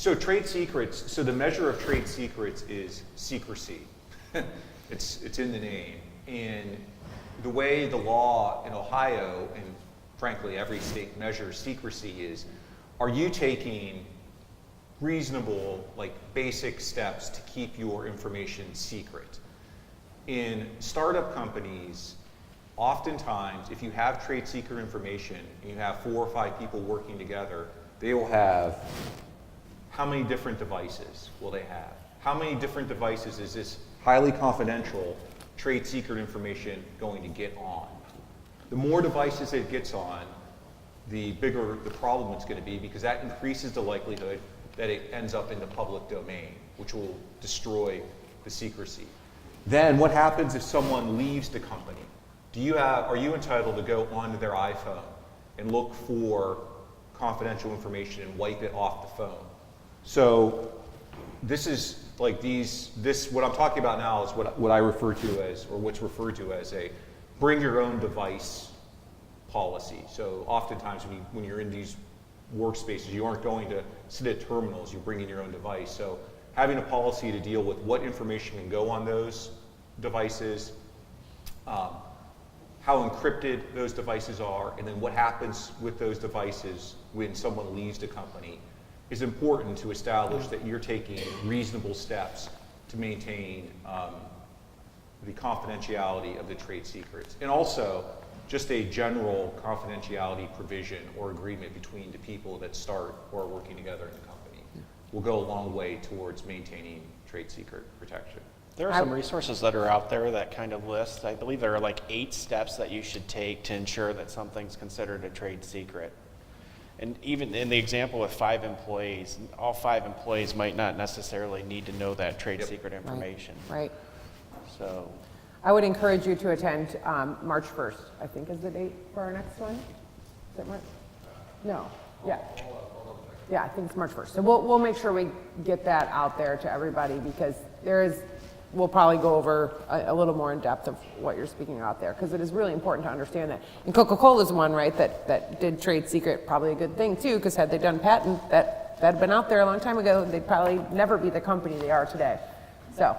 So trade secrets, so the measure of trade secrets is secrecy. It's in the name. And the way the law in Ohio, and frankly every state measures secrecy is, are you taking reasonable, like basic steps to keep your information secret? In startup companies, oftentimes if you have trade secret information and you have 4 or 5 people working together, they will have, how many different devices will they have? How many different devices is this highly confidential trade secret information going to get on? The more devices it gets on, the bigger the problem it's going to be, because that increases the likelihood that it ends up in the public domain, which will destroy the secrecy. Then what happens if someone leaves the company? Are you entitled to go onto their iPhone and look for confidential information and wipe it off the phone? So this is like what I'm talking about now is what I refer to as, or what's referred to as a bring your own device policy. So oftentimes when you're in these workspaces, you aren't going to sit at terminals, you're bringing your own device. So having a policy to deal with what information can go on those devices, how encrypted those devices are, and then what happens with those devices when someone leaves the company is important to establish that you're taking reasonable steps to maintain the confidentiality of the trade secrets. And also, just a general confidentiality provision or agreement between the people that start or are working together in the company will go a long way towards maintaining trade secret protection. There are some resources that are out there that kind of list, I believe there are like 8 steps that you should take to ensure that something's considered a trade secret. And even in the example with 5 employees, all 5 employees might not necessarily need to know that trade secret information. Right. So I would encourage you to attend March 1st, I think is the date for our next one. Is it March? No. Yeah. Yeah, I think it's March 1st. So we'll make sure we get that out there to everybody, because we'll probably go over a little more in depth of what you're speaking out there, because it is really important to understand that. And Coca-Cola's one, right, that did trade secret, probably a good thing too, because had they done patent, that had been out there a long time ago, they'd probably never be the company they are today. So